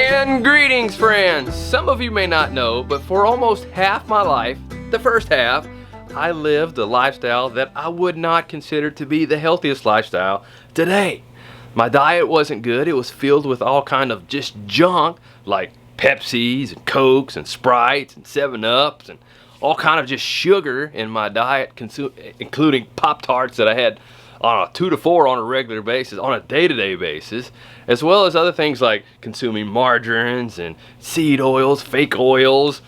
And greetings, friends! Some of you may not know, but for almost half my life, the first half, I lived a lifestyle that I would not consider to be the healthiest lifestyle today. My diet wasn't good. It was filled with all kind of just junk, like Pepsis and Cokes and Sprites and 7-Ups and all kind of just sugar in my diet, including Pop-Tarts that I had on a 2 to 4 on a regular basis, on a day-to-day basis, as well as other things like consuming margarines and seed oils, fake oils,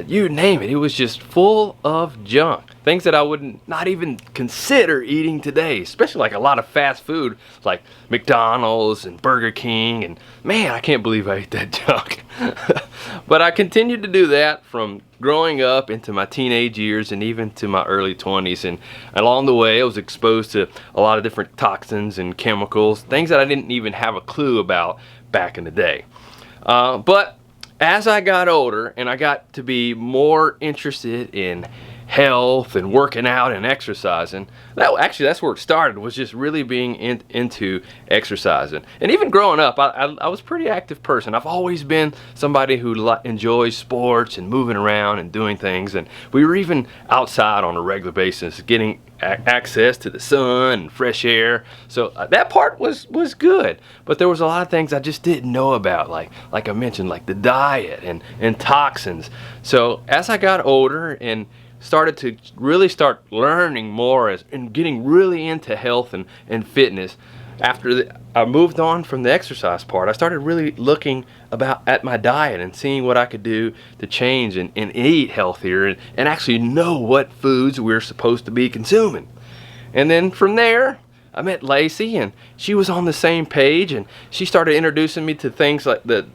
you name it. It was just full of junk. Things that I would not even consider eating today, especially like a lot of fast food like McDonald's and Burger King, and man, I can't believe I ate that junk. But I continued to do that from growing up into my teenage years and even to my early 20s, and along the way I was exposed to a lot of different toxins and chemicals, things that I didn't even have a clue about back in the day. But as I got older and I got to be more interested in health and working out and exercising, that's where it started, was just really being into exercising. And even growing up, I was a pretty active person. I've always been somebody who enjoys sports and moving around and doing things, and we were even outside on a regular basis, getting access to the sun and fresh air. So that part was good, but there was a lot of things I just didn't know about, like I mentioned, like the diet and toxins. So as I got older and started to really start learning more and getting really into health and fitness, after I moved on from the exercise part, I started really looking at my diet and seeing what I could do to change and eat healthier and actually know what foods we're supposed to be consuming. And then from there, I met Lacie, and she was on the same page, and she started introducing me to things like the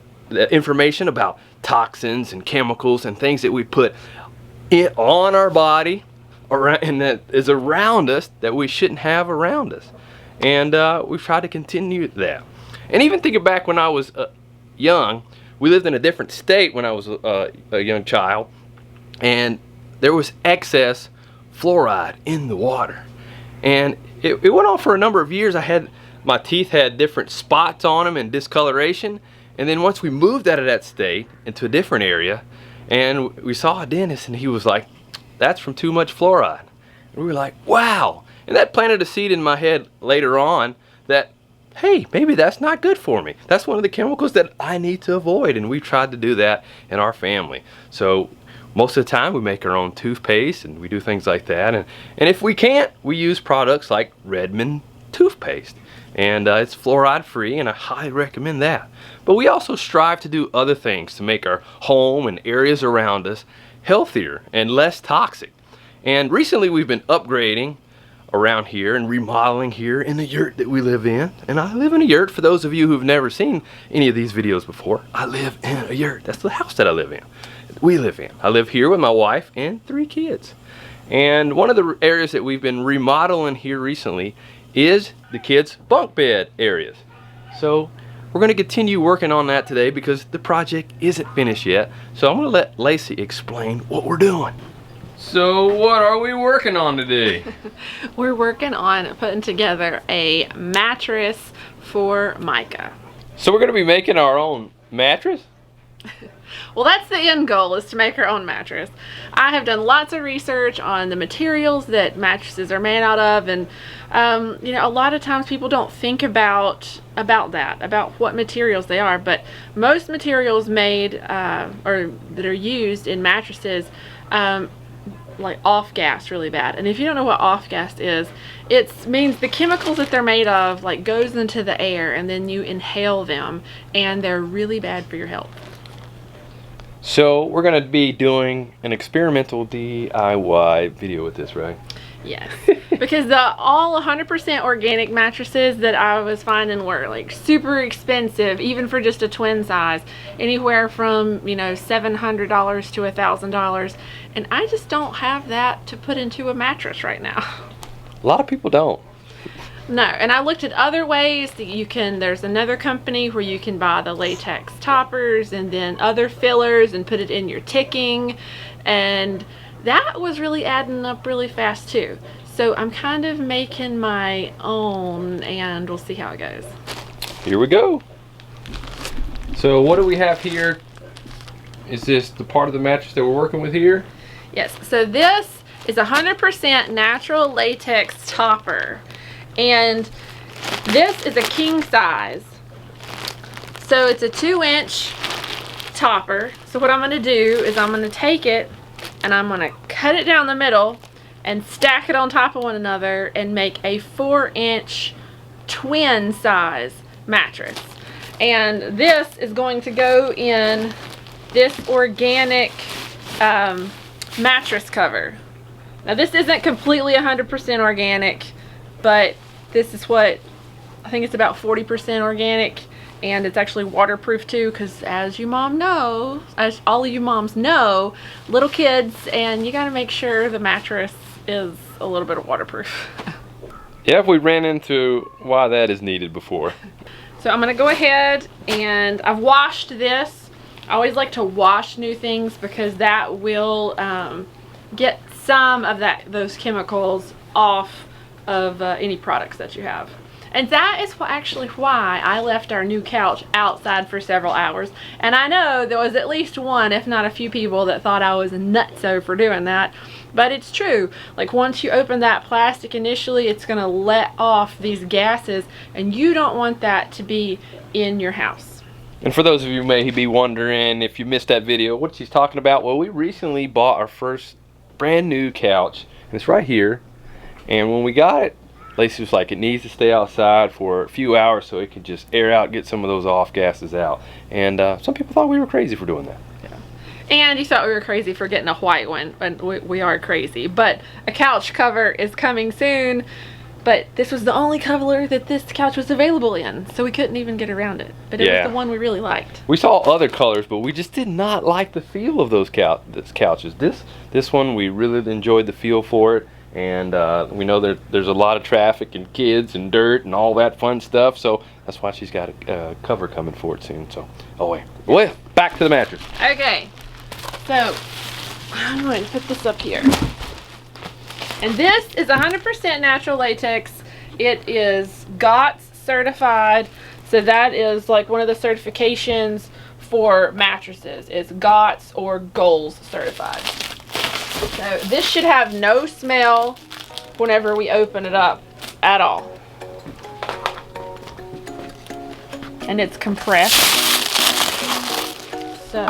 information about toxins and chemicals and things that we put on our body and that is around us that we shouldn't have around us. And we've tried to continue that. And even thinking back when I was young, we lived in a different state when I was a young child, and there was excess fluoride in the water. And it went on for a number of years. My teeth had different spots on them and discoloration. And then once we moved out of that state into a different area, and we saw a dentist, and he was like, "That's from too much fluoride." And we were like, wow. And that planted a seed in my head later on that, hey, maybe that's not good for me. That's one of the chemicals that I need to avoid. And we've tried to do that in our family. So most of the time we make our own toothpaste and we do things like that. And if we can't, we use products like Redmond toothpaste. And it's fluoride free, and I highly recommend that. But we also strive to do other things to make our home and areas around us healthier and less toxic. And recently we've been upgrading around here and remodeling here in the yurt that we live in. And I live in a yurt. For those of you who've never seen any of these videos before, I live in a yurt. That's the house that I live in. We live in. I live here with my wife and 3 kids. And one of the areas that we've been remodeling here recently is the kids' bunk bed areas. So we're going to continue working on that today because the project isn't finished yet. So I'm going to let Lacie explain what we're doing. So what are we working on today? We're working on putting together a mattress for Micah. So we're going to be making our own mattress? Well, that's the end goal, is to make our own mattress. I have done lots of research on the materials that mattresses are made out of, and you know, a lot of times people don't think about what materials they are, but most materials made or that are used in mattresses like off gas really bad. And if you don't know what off gas is, it means the chemicals that they're made of like goes into the air and then you inhale them, and they're really bad for your health. So we're going to be doing an experimental DIY video with this, right? Yes, because all 100% organic mattresses that I was finding were like super expensive, even for just a twin size, anywhere from, you know, $700 to $1,000, and I just don't have that to put into a mattress right now. A lot of people don't. No, and I looked at other ways that you can. There's another company where you can buy the latex toppers and then other fillers and put it in your ticking, and that was really adding up really fast too. So I'm kind of making my own, and we'll see how it goes. Here we go. So what do we have here? Is this the part of the mattress that we're working with here? Yes, so this is 100% natural latex topper. And this is a king size. So it's a 2-inch topper. So what I'm going to do is I'm going to take it and I'm going to cut it down the middle and stack it on top of one another and make a 4-inch twin size mattress. And this is going to go in this organic mattress cover. Now this isn't completely 100% organic, but this is what, I think it's about 40% organic, and it's actually waterproof too, because as you mom know, as all of you moms know, little kids, and you got to make sure the mattress is a little bit of waterproof. Yeah, we ran into why that is needed before. So I'm gonna go ahead and I've washed this. I always like to wash new things because that will get some of those chemicals off of any products that you have. And that is actually why I left our new couch outside for several hours. And I know there was at least one, if not a few people, that thought I was nutso for doing that. But it's true. Like, once you open that plastic initially, it's going to let off these gases, and you don't want that to be in your house. And for those of you who may be wondering, if you missed that video, what she's talking about, well, we recently bought our first brand new couch, and it's right here. And when we got it, Lacie was like, it needs to stay outside for a few hours so it can just air out, get some of those off gases out. And some people thought we were crazy for doing that. And you thought we were crazy for getting a white one, and we are crazy. But a couch cover is coming soon, but this was the only color that this couch was available in, so we couldn't even get around it. But it was the one we really liked. We saw other colors, but we just did not like the feel of those couches. This one, we really enjoyed the feel for it, and we know there's a lot of traffic and kids and dirt and all that fun stuff, so that's why she's got a cover coming for it soon. So, well, back to the mattress. Okay. So, I'm going to put this up here. And this is 100% natural latex. It is GOTS certified. So that is like one of the certifications for mattresses. It's GOTS or GOLS certified. So this should have no smell whenever we open it up at all. And it's compressed. So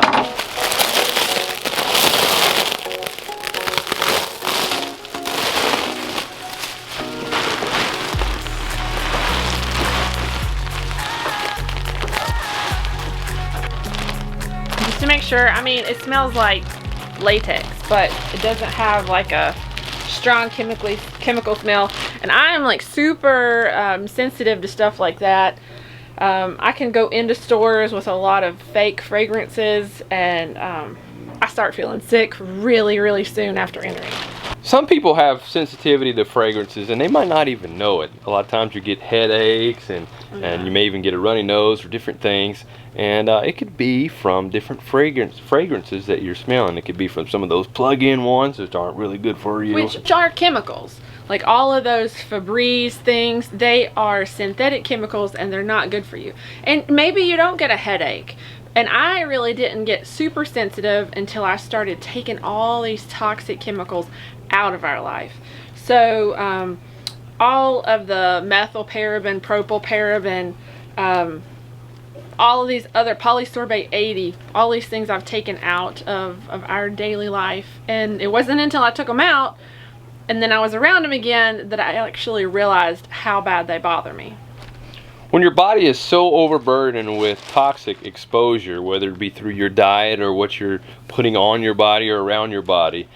to make sure, I mean, it smells like latex, but it doesn't have like a strong chemical smell. And I am like super sensitive to stuff like that. I can go into stores with a lot of fake fragrances, and I start feeling sick really, really soon after entering. Some people have sensitivity to fragrances, and they might not even know it. A lot of times you get headaches, and you may even get a runny nose or different things. And it could be from different fragrances that you're smelling. It could be from some of those plug-in ones that aren't really good for you. Which are chemicals. Like all of those Febreze things, they are synthetic chemicals and they're not good for you. And maybe you don't get a headache. And I really didn't get super sensitive until I started taking all these toxic chemicals out of our life. So all of the methylparaben, propylparaben, all of these other polysorbate 80, all these things I've taken out of our daily life. And it wasn't until I took them out and then I was around them again that I actually realized how bad they bother me. When your body is so overburdened with toxic exposure, whether it be through your diet or what you're putting on your body or around your body,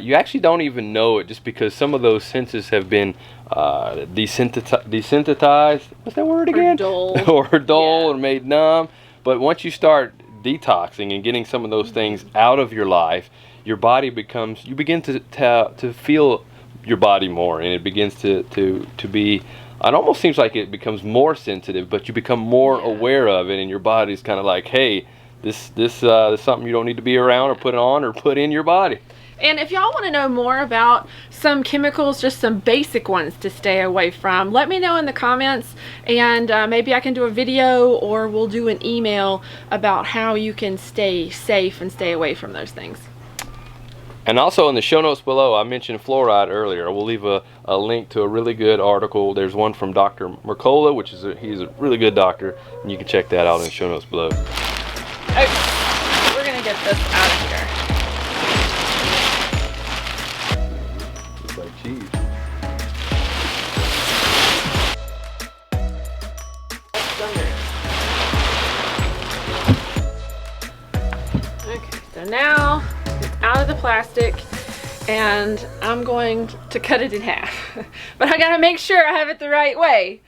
you actually don't even know it, just because some of those senses have been desensitized. What's that word again? Or dull or made numb. But once you start detoxing and getting some of those things out of your life, your body becomes, you begin to feel your body more, and it begins to be, it almost seems like it becomes more sensitive, but you become more aware of it, and your body's kind of like, hey, this is something you don't need to be around or put on or put in your body. And if y'all want to know more about some chemicals, just some basic ones to stay away from, let me know in the comments, and maybe I can do a video or we'll do an email about how you can stay safe and stay away from those things. And also in the show notes below, I mentioned fluoride earlier. We'll leave a link to a really good article. There's one from Dr. Mercola, which is he's a really good doctor, and you can check that out in the show notes below. Okay, we're gonna get this out of here. Looks like cheese. Okay, so now it's out of the plastic and I'm going to cut it in half. But I gotta make sure I have it the right way.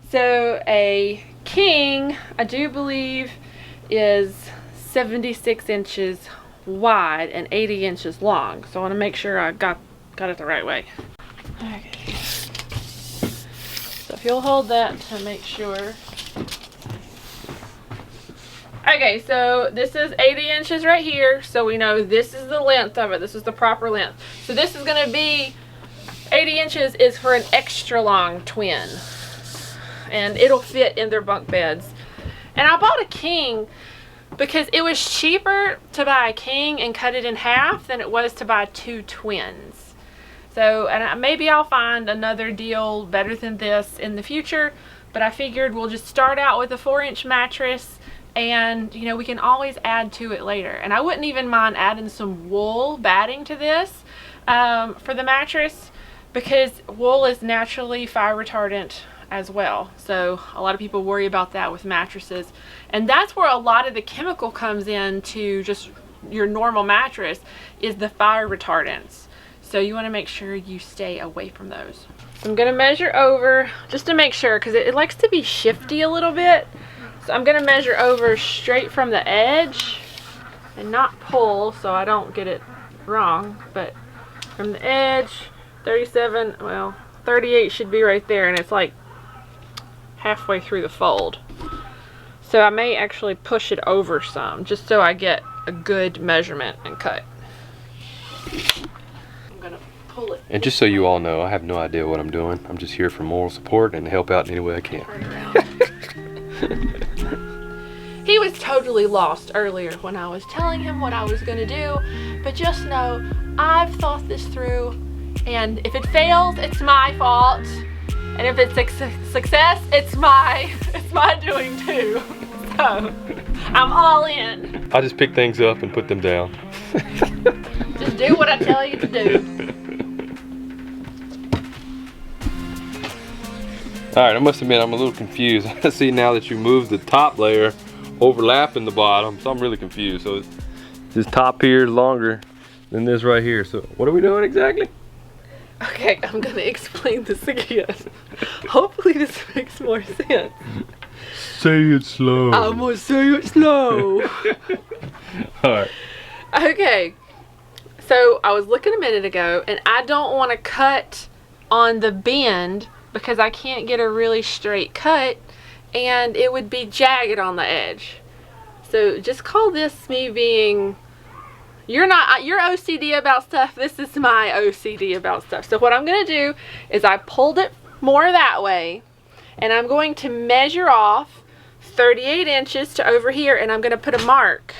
So a king, I do believe, is 76 inches wide and 80 inches long. So I want to make sure I got it the right way. Okay. So if you'll hold that to make sure. Okay, so this is 80 inches right here, so we know this is the length of it. This is the proper length. So this is going to be 80 inches is for an extra long twin, and it'll fit in their bunk beds. And I bought a king because it was cheaper to buy a king and cut it in half than it was to buy two twins. So, and maybe I'll find another deal better than this in the future, but I figured we'll just start out with a 4-inch mattress, and you know, we can always add to it later. And I wouldn't even mind adding some wool batting to this for the mattress, because wool is naturally fire retardant as well. So a lot of people worry about that with mattresses, and that's where a lot of the chemical comes in to just your normal mattress, is the fire retardants. So you want to make sure you stay away from those. So I'm going to measure over just to make sure, because it likes to be shifty a little bit. So I'm going to measure over straight from the edge and not pull so I don't get it wrong, but from the edge, 37, well, 38 should be right there, and it's like halfway through the fold. So I may actually push it over some just so I get a good measurement and cut. I'm going to pull it. And just so you all know, I have no idea what I'm doing. I'm just here for moral support and help out in any way I can. He was totally lost earlier when I was telling him what I was going to do, but just know I've thought this through, and if it fails, it's my fault, and if it's a success, it's my doing too. So I'm all in. I just pick things up and put them down. Just do what I tell you to do. Alright, I must admit I'm a little confused. I see now that you moved the top layer overlapping the bottom, so I'm really confused. So this top here is longer than this right here. So what are we doing exactly? Okay, I'm gonna explain this again. Hopefully this makes more sense. Say it slow. I'm gonna say it slow. Alright. Okay, so I was looking a minute ago, and I don't want to cut on the bend because I can't get a really straight cut, and it would be jagged on the edge. So just call this me being, you're OCD about stuff, this is my OCD about stuff. So what I'm going to do is I pulled it more that way, and I'm going to measure off 38 inches to over here, and I'm going to put a mark.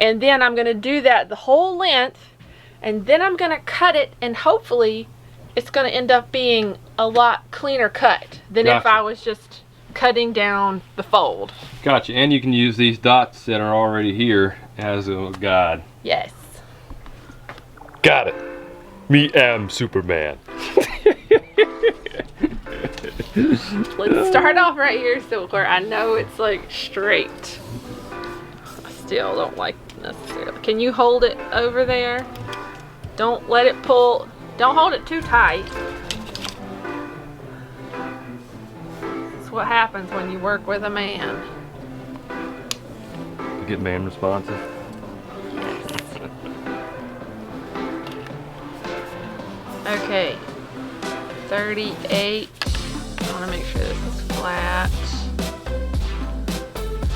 And then I'm going to do that the whole length, and then I'm going to cut it, and hopefully it's going to end up being a lot cleaner cut than if I was just cutting down the fold. Gotcha. And you can use these dots that are already here as a guide. Yes. Got it. Me am Superman. Let's start off right here so where I know it's like straight. I still don't like necessarily. Can you hold it over there? Don't let it pull. Don't hold it too tight. That's what happens when you work with a man. You get man responsive. Yes. Okay. 38. I want to make sure this is flat.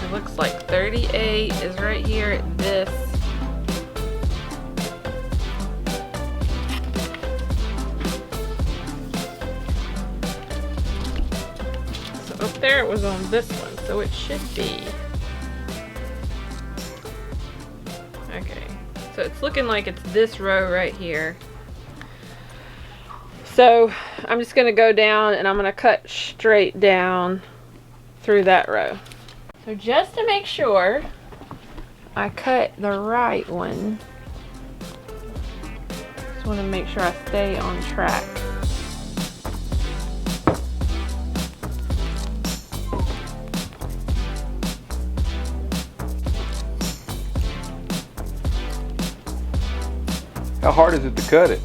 It looks like 38 is right here at this Up there it was on this one, so it should be. Okay, so it's looking like it's this row right here. So I'm just gonna go down and I'm gonna cut straight down through that row. So just to make sure I cut the right one, just wanna make sure I stay on track. How hard is it to cut it?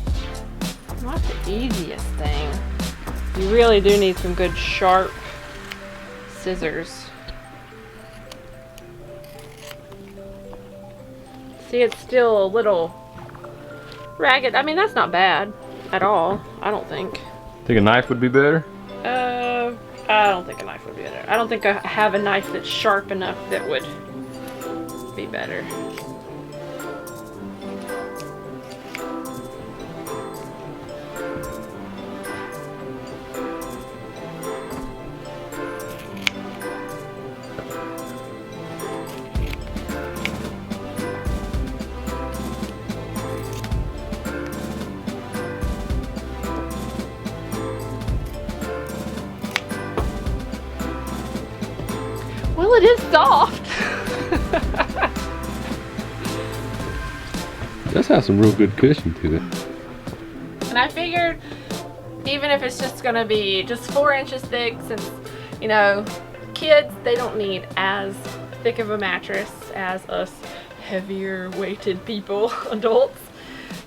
Not the easiest thing. You really do need some good sharp scissors. See, it's still a little ragged. I mean, that's not bad at all, I don't think. Think a knife would be better? I don't think a knife would be better. I don't think I have a knife that's sharp enough that would be better. Well, it is soft. It does have some real good cushion to it. And I figured, even if it's just gonna be just 4 inches thick, since, you know, kids, they don't need as thick of a mattress as us heavier weighted people, adults.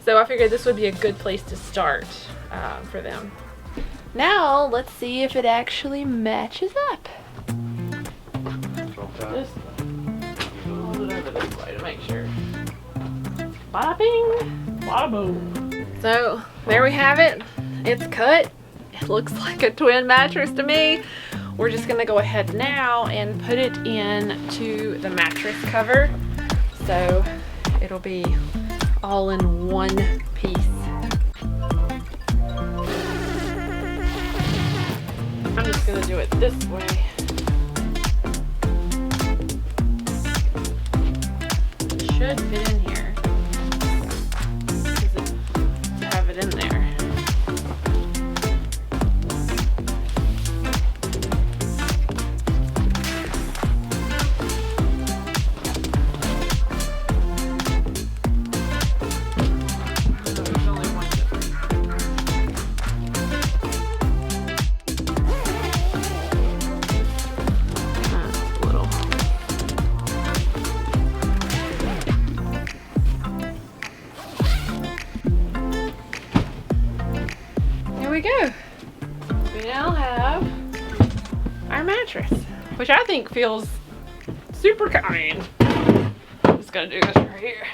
So I figured this would be a good place to start for them. Now, let's see if it actually matches up. Just hold it over this way to make sure. Bada bing, bada boom. So there we have it. It's cut. It looks like a twin mattress to me. We're just gonna go ahead now and put it into the mattress cover. So it'll be all in one piece. I'm just gonna do it this way. Should fit in here to have it in there. There's only one difference. That's a little. Here we go. We now have our mattress, which I think feels super kind. I'm just gonna do this right here.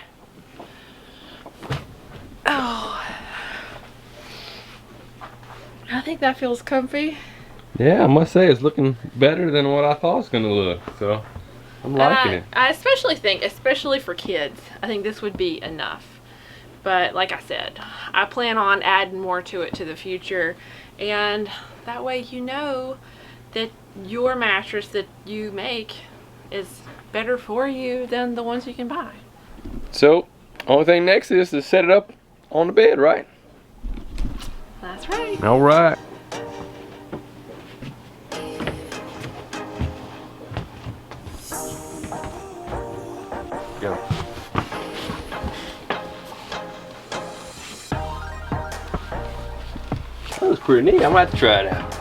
Oh, I think that feels comfy. Yeah, I must say it's looking better than what I thought it was gonna look. So I'm liking it. I especially think, especially for kids, I think this would be enough. But like I said, I plan on adding more to it to the future, and that way you know that your mattress that you make is better for you than the ones you can buy. So, only thing next is to set it up on the bed, right? That's right. All right. Go. That was pretty neat. I might have to try it out.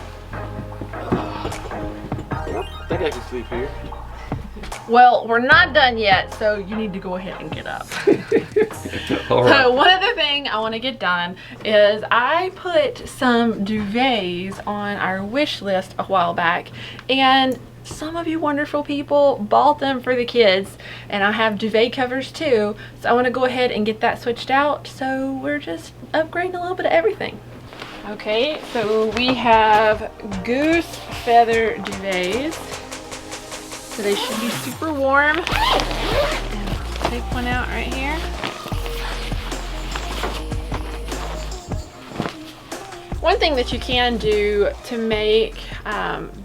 I think I can sleep here. Well, we're not done yet, so you need to go ahead and get up. All right. So one other thing I want to get done is I put some duvets on our wish list a while back, and some of you wonderful people bought them for the kids, and I have duvet covers too, so I want to go ahead and get that switched out. So we're just upgrading a little bit of everything. Okay, so we have goose feather duvets. So they should be super warm. And I'll take one out right here. One thing that you can do to make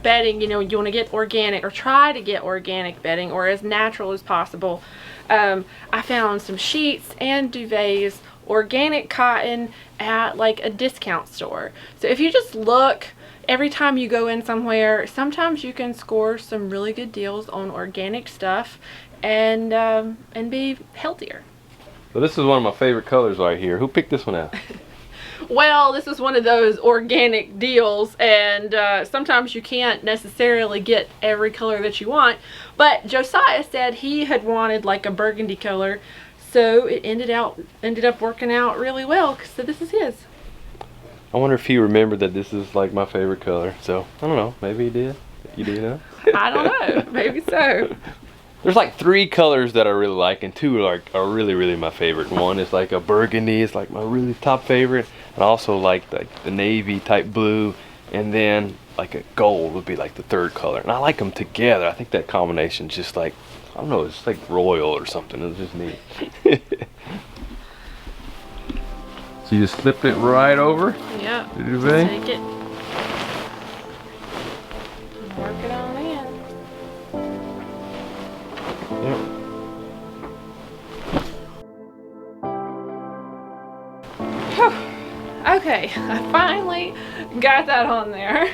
bedding, you want to get organic or try to get organic bedding or as natural as possible. I found some sheets and duvets, organic cotton at like a discount store. So if you just look every time you go in somewhere, sometimes you can score some really good deals on organic stuff and be healthier. Well, this is one of my favorite colors right here. Who picked this one out? Well, this is one of those organic deals, and sometimes you can't necessarily get every color that you want, but Josiah said he had wanted like a burgundy color, so it ended up working out really well, so this is his. I wonder if he remembered that this is like my favorite color. So, I don't know. Maybe he did. You do know? I don't know. Maybe so. There's like 3 colors that I really like, and 2 are really, really my favorite. One is like a burgundy. It's like my really top favorite. And I also like the navy type blue. And then like a gold would be like the 3rd color. And I like them together. I think that combination just like, I don't know, it's like royal or something. It's just neat. So you just slipped it right over? Yeah. The duvet? Take it. Work it on in. Yep. Whew. Okay, I finally got that on there.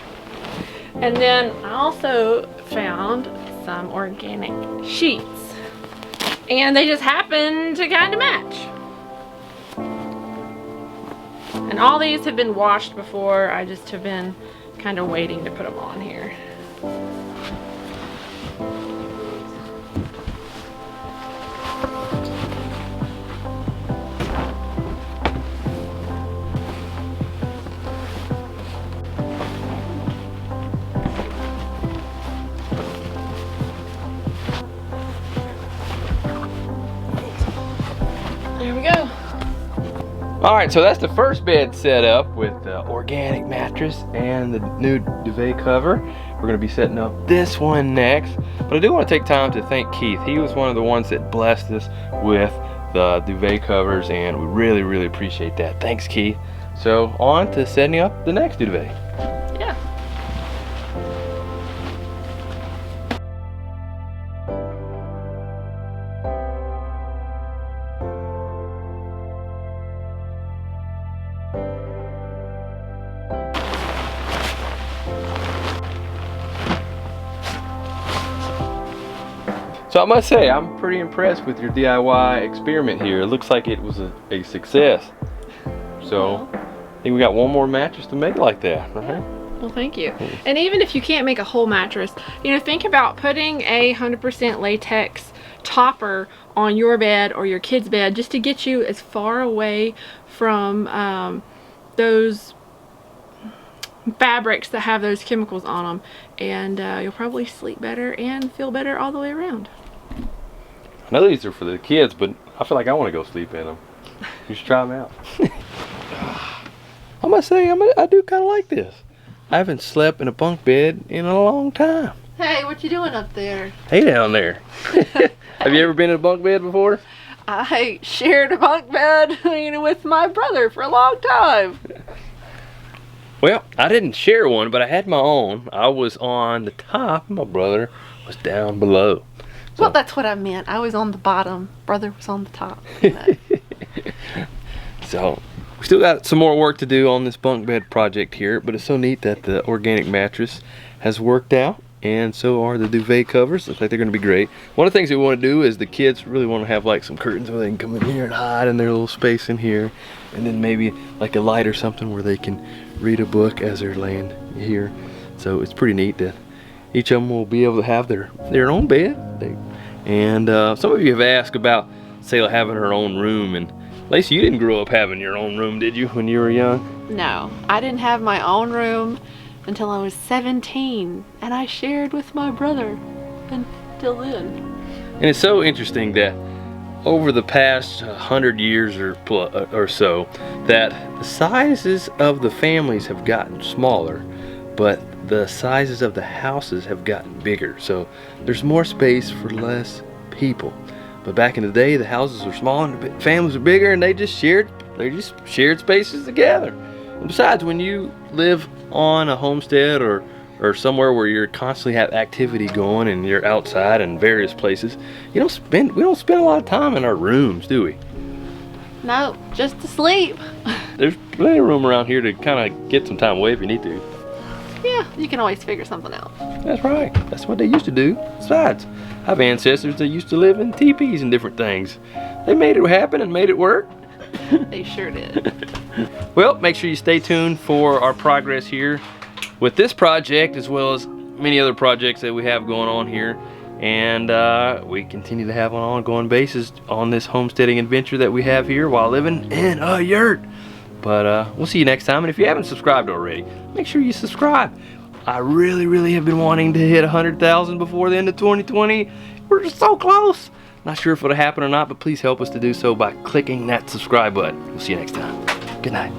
And then I also found some organic sheets. And they just happen to kind of match. And all these have been washed before. I just have been kind of waiting to put them on here. There we go. Alright, so that's the first bed set up with the organic mattress and the new duvet cover. We're going to be setting up this one next. But I do want to take time to thank Keith. He was one of the ones that blessed us with the duvet covers, and we really, really appreciate that. Thanks, Keith. So on to setting up the next duvet. Yeah. So I must say, I'm pretty impressed with your DIY experiment here. It looks like it was a success. So I think we got one more mattress to make like that, right? Well, thank you. And even if you can't make a whole mattress, think about putting a 100% latex topper on your bed or your kid's bed just to get you as far away from those fabrics that have those chemicals on them, and you'll probably sleep better and feel better all the way around. I know these are for the kids, but I feel like I want to go sleep in them. You should try them out. I must say, I do kind of like this. I haven't slept in a bunk bed in a long time. Hey, what you doing up there? Hey down there. Have you ever been in a bunk bed before? I shared a bunk bed with my brother for a long time. Well, I didn't share one, but I had my own. I was on the top, and my brother was down below. So, well, that's what I meant. I was on the bottom. Brother was on the top. So, we still got some more work to do on this bunk bed project here, but it's so neat that the organic mattress has worked out, and so are the duvet covers. Looks like they're going to be great. One of the things we want to do is the kids really want to have like some curtains where they can come in here and hide in their little space in here, and then maybe like a light or something where they can read a book as they're laying here. So it's pretty neat that each of them will be able to have their own bed. And some of you have asked about Selah having her own room. And Lacie, you didn't grow up having your own room, did you, when you were young? No, I didn't have my own room until I was 17, and I shared with my brother until then. And it's so interesting that over the past 100 years or so, that the sizes of the families have gotten smaller, but the sizes of the houses have gotten bigger. So there's more space for less people. But back in the day, the houses were small and the families were bigger, and they just shared spaces together. Besides, when you live on a homestead or somewhere where you're constantly have activity going and you're outside in various places, we don't spend a lot of time in our rooms, do we? No, just to sleep. There's plenty of room around here to kind of get some time away if you need to. Yeah, you can always figure something out. That's right. That's what they used to do. Besides, I have ancestors that used to live in teepees and different things. They made it happen and made it work. They sure did. Well, make sure you stay tuned for our progress here with this project, as well as many other projects that we have going on here. And we continue to have an ongoing basis on this homesteading adventure that we have here while living in a yurt. But we'll see you next time. And if you haven't subscribed already, make sure you subscribe. I really have been wanting to hit 100,000 before the end of 2020. We're just so close. Not sure if it'll happen or not, but please help us to do so by clicking that subscribe button. We'll see you next time. Good night.